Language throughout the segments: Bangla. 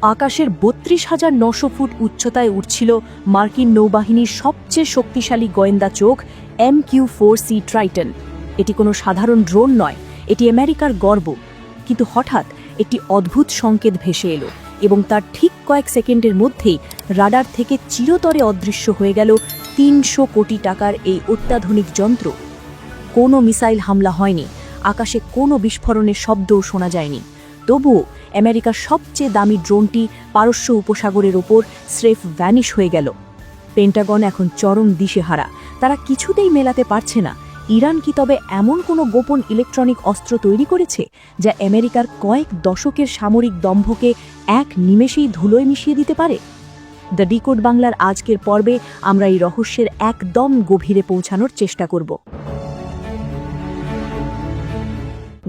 আকাশের ৩২,৯০০ ফুট উচ্চতায় উঠছিল মার্কিন নৌবাহিনীর সবচেয়ে শক্তিশালী গোয়েন্দা চোখ MQ-4C ট্রাইটন। এটি কোনো সাধারণ ড্রোন নয়, এটি আমেরিকার গর্ব। কিন্তু হঠাৎ একটি অদ্ভুত সংকেত ভেসে এলো এবং তার ঠিক কয়েক সেকেন্ডের মধ্যেই রাডার থেকে চিরতরে অদৃশ্য হয়ে গেল ৩০০ কোটি টাকার এই অত্যাধুনিক যন্ত্র। কোনো মিসাইল হামলা হয়নি, আকাশে কোনো বিস্ফোরণের শব্দও শোনা যায়নি। তবুও আমেরিকার সবচেয়ে দামি ড্রোনটি পারস্য উপসাগরের ওপর স্রেফ ভ্যানিশ হয়ে গেল। পেন্টাগন এখন চরম দিশেহারা, তারা কিছুতেই মেলাতে পারছে না ইরান কি তবে এমন কোনো গোপন ইলেকট্রনিক অস্ত্র তৈরি করেছে যা আমেরিকার কয়েক দশকের সামরিক দম্ভকে এক নিমেষেই ধুলোয় মিশিয়ে দিতে পারে। দ্য ডিকোড বাংলার আজকের পর্বে আমরা এই রহস্যের একদম গভীরে পৌঁছানোর চেষ্টা করব।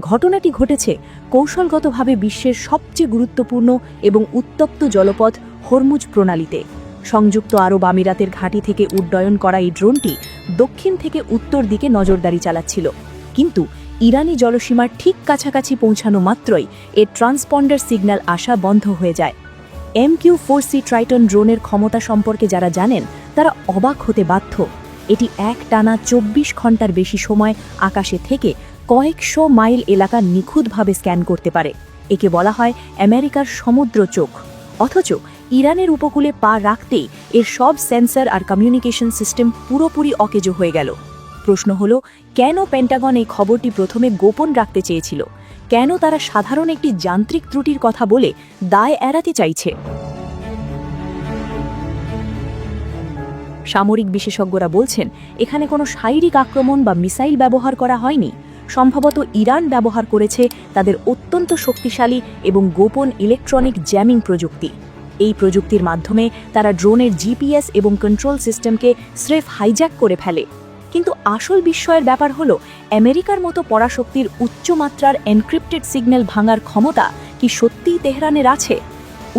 ঘটনাটি ঘটেছে কৌশলগতভাবে বিশ্বের সবচেয়ে গুরুত্বপূর্ণ এবং উত্তপ্ত জলপথ হরমুজ প্রণালীতে। সংযুক্ত আরব আমিরাতের ঘাঁটি থেকে উড্ডয়ন করা এই ড্রোনটি দক্ষিণ থেকে উত্তর দিকে নজরদারি চালাচ্ছিল, কিন্তু ইরানি জলসীমার ঠিক কাছাকাছি পৌঁছানো মাত্রই এর ট্রান্সপন্ডার সিগন্যাল আসা বন্ধ হয়ে যায়। MQ-4C ট্রাইটন ড্রোনের ক্ষমতা সম্পর্কে যারা জানেন তারা অবাক হতে বাধ্য। এটি একটানা ২৪ ঘন্টার বেশি সময় আকাশে থেকে কয়েকশো মাইল এলাকা নিখুঁতভাবে স্ক্যান করতে পারে। একে বলা হয় আমেরিকার সমুদ্র চোখ। অথচ ইরানের উপকূলে পা রাখতেই এর সব সেন্সর আর কমিউনিকেশন সিস্টেম পুরোপুরি অকেজো হয়ে গেল। প্রশ্ন হলো, কেন পেন্টাগন এই খবরটি প্রথমে গোপন রাখতে চেয়েছিল? কেন তারা সাধারণ একটি যান্ত্রিক ত্রুটির কথা বলে দায় এড়াতে চাইছে? সামরিক বিশেষজ্ঞরা বলছেন এখানে কোনো শারীরিক আক্রমণ বা মিসাইল ব্যবহার করা হয়নি। সম্ভবত ইরান ব্যবহার করেছে তাদের অত্যন্ত শক্তিশালী এবং গোপন ইলেকট্রনিক জ্যামিং প্রযুক্তি। এই প্রযুক্তির মাধ্যমে তারা ড্রোনের জিপিএস এবং কন্ট্রোল সিস্টেমকে স্রেফ হাইজ্যাক করে ফেলে। কিন্তু আসল বিস্ময়ের ব্যাপার হলো, আমেরিকার মতো পরাশক্তির উচ্চমাত্রার এনক্রিপ্টেড সিগন্যাল ভাঙার ক্ষমতা কি সত্যিই তেহরানের আছে?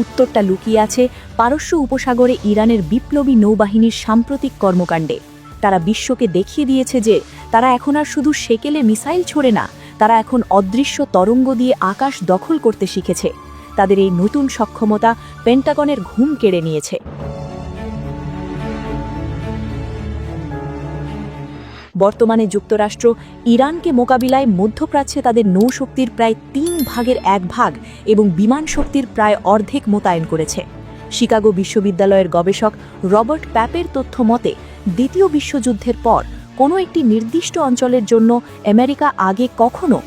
উত্তরটা লুকিয়ে আছে পারস্য উপসাগরে ইরানের বিপ্লবী নৌবাহিনীর সাম্প্রতিক কর্মকাণ্ডে। তারা বিশ্বকে দেখিয়ে দিয়েছে যে তারা এখন আর শুধু সেকেলে মিসাইল ছোড়ে না, তারা এখন অদৃশ্য তরঙ্গ দিয়ে আকাশ দখল করতে শিখেছে। তাদের এই নতুন সক্ষমতা পেন্টাগনের ঘুম কেড়ে নিয়েছে। বর্তমানে যুক্তরাষ্ট্র ইরানকে মোকাবিলায় মধ্যপ্রাচ্যে তাদের নৌশক্তির প্রায় ৩ ভাগের ১ ভাগ এবং বিমান শক্তির প্রায় অর্ধেক মোতায়েন করেছে। শিকাগো বিশ্ববিদ্যালয়ের গবেষক রবার্ট প্যাপের তথ্য মতে দ্বিতীয় বিশ্বযুদ্ধের পর কোনো একটি নির্দিষ্ট অঞ্চলের জন্য আমেরিকা আগে কখনো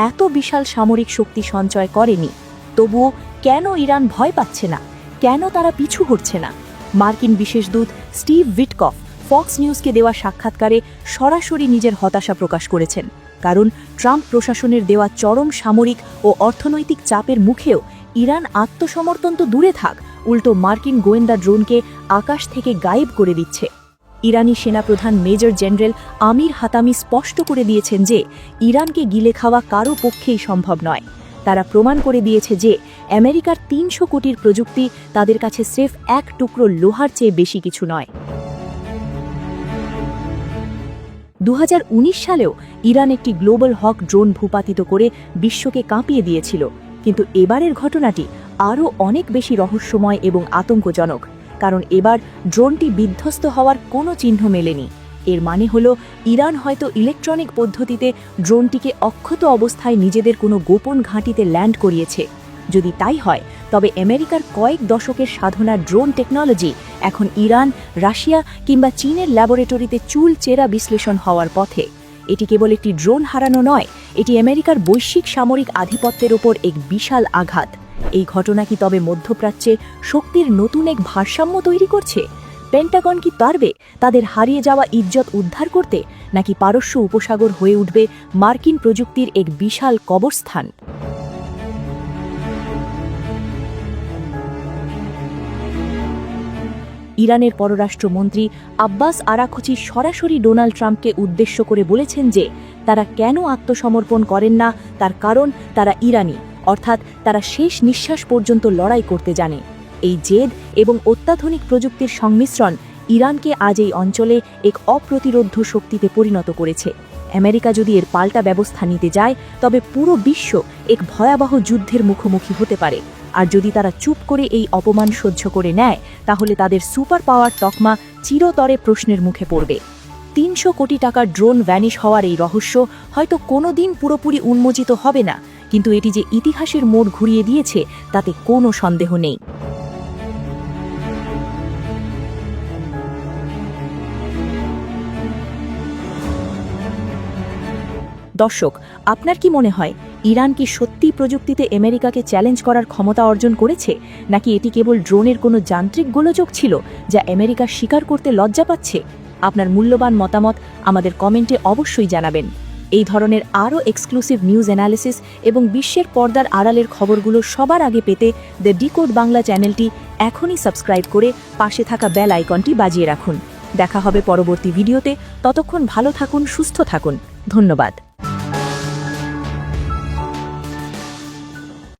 এত বিশাল সামরিক শক্তি সঞ্চয় করেনি। তবুও কেন ইরান ভয় পাচ্ছে না? কেন তারা পিছু হটছে না? মার্কিন বিশেষ দূত স্টিভ উইটকফ ফক্স নিউজকে দেওয়া সাক্ষাৎকারে সরাসরি নিজের হতাশা প্রকাশ করেছেন। কারণ ট্রাম্প প্রশাসনের দেওয়া চরম সামরিক ও অর্থনৈতিক চাপের মুখেও ইরান আত্মসমর্পণ তো দূরে থাক, উল্টো মার্কিন গোয়েন্দা ড্রোনকে আকাশ থেকে গায়েব করে দিচ্ছে। ইরানি সেনাপ্রধান মেজর জেনারেল আমির হাতামি স্পষ্ট করে দিয়েছেন যে ইরানকে গিলে খাওয়া কারো পক্ষেই সম্ভব নয়। তারা প্রমাণ করে দিয়েছে যে আমেরিকার ৩০০ কোটির প্রযুক্তি তাদের কাছে স্রেফ এক টুকরো লোহার চেয়ে বেশি কিছু নয়। ২০১৯ সালেও ইরান একটি গ্লোবাল হক ড্রোন ভূপাতিত করে বিশ্বকে কাঁপিয়ে দিয়েছিল, কিন্তু এবারের ঘটনাটি আরও অনেক বেশি রহস্যময় এবং আতঙ্কজনক। কারণ এবার ড্রোনটি বিধ্বস্ত হওয়ার কোনো চিহ্ন মেলেনি। এর মানে হলো ইরান হয়তো ইলেকট্রনিক পদ্ধতিতে ড্রোনটিকে অক্ষত অবস্থায় নিজেদের কোনো গোপন ঘাঁটিতে ল্যান্ড করিয়েছে। যদি তাই হয় তবে আমেরিকার কয়েক দশকের সাধনার ড্রোন টেকনোলজি এখন ইরান, রাশিয়া কিংবা চীনের ল্যাবরেটরিতে চুল চেরা বিশ্লেষণ হওয়ার পথে। এটি কেবল একটি ড্রোন হারানো নয়, এটি আমেরিকার বৈশ্বিক সামরিক আধিপত্যের ওপর এক বিশাল আঘাত। এই ঘটনা কি তবে মধ্যপ্রাচ্যে শক্তির নতুন এক ভারসাম্য তৈরি করছে? পেন্টাগন কি পারবে তাদের হারিয়ে যাওয়া ইজ্জত উদ্ধার করতে, নাকি পারস্য উপসাগর হয়ে উঠবে মার্কিন প্রযুক্তির এক বিশাল কবরস্থান? ইরানের পররাষ্ট্রমন্ত্রী আব্বাস আরাকচি সরাসরি ডোনাল্ড ট্রাম্পকে উদ্দেশ্য করে বলেছেন যে তারা কেন আত্মসমর্পণ করেন না তার কারণ তারা ইরানি, অর্থাৎ তারা শেষ নিঃশ্বাস পর্যন্ত লড়াই করতে জানে। এই জেদ এবং অত্যাধুনিক প্রযুক্তির সংমিশ্রণ ইরানকে আজ এই অঞ্চলে এক অপ্রতিরোধ্য শক্তিতে পরিণত করেছে। আমেরিকা যদি এর পাল্টা ব্যবস্থা নিতে যায় তবে পুরো বিশ্ব এক ভয়াবহ যুদ্ধের মুখোমুখি হতে পারে। আর যদি তারা চুপ করে এই অপমান সহ্য করে নেয় তাহলে তাদের সুপার পাওয়ার তকমা চিরতরে প্রশ্নের মুখে পড়বে। ৩০০ কোটি টাকার ড্রোন ভ্যানিশ হওয়ার এই রহস্য হয়তো কোনোদিন পুরোপুরি উন্মোচিত হবে না, কিন্তু এটি যে ইতিহাসের মোড় ঘুরিয়ে দিয়েছে তাতে কোনো সন্দেহ নেই। দর্শক, আপনার কি মনে হয় ইরান কি সত্যি প্রযুক্তিতে আমেরিকাকে চ্যালেঞ্জ করার ক্ষমতা অর্জন করেছে, নাকি এটি কেবল ড্রোনের কোনো যান্ত্রিক গোলযোগ ছিল যা আমেরিকা স্বীকার করতে লজ্জা পাচ্ছে? আপনার মূল্যবান মতামত আমাদের কমেন্টে অবশ্যই জানাবেন। এই ধরনের আরও এক্সক্লুসিভ নিউজ অ্যানালিসিস এবং বিশ্বের পর্দার আড়ালের খবরগুলো সবার আগে পেতে দ্য ডিকোড বাংলা চ্যানেলটি এখনই সাবস্ক্রাইব করে পাশে থাকা বেল আইকনটি বাজিয়ে রাখুন। দেখা হবে পরবর্তী ভিডিওতে। ততক্ষণ ভালো থাকুন, সুস্থ থাকুন। ধন্যবাদ।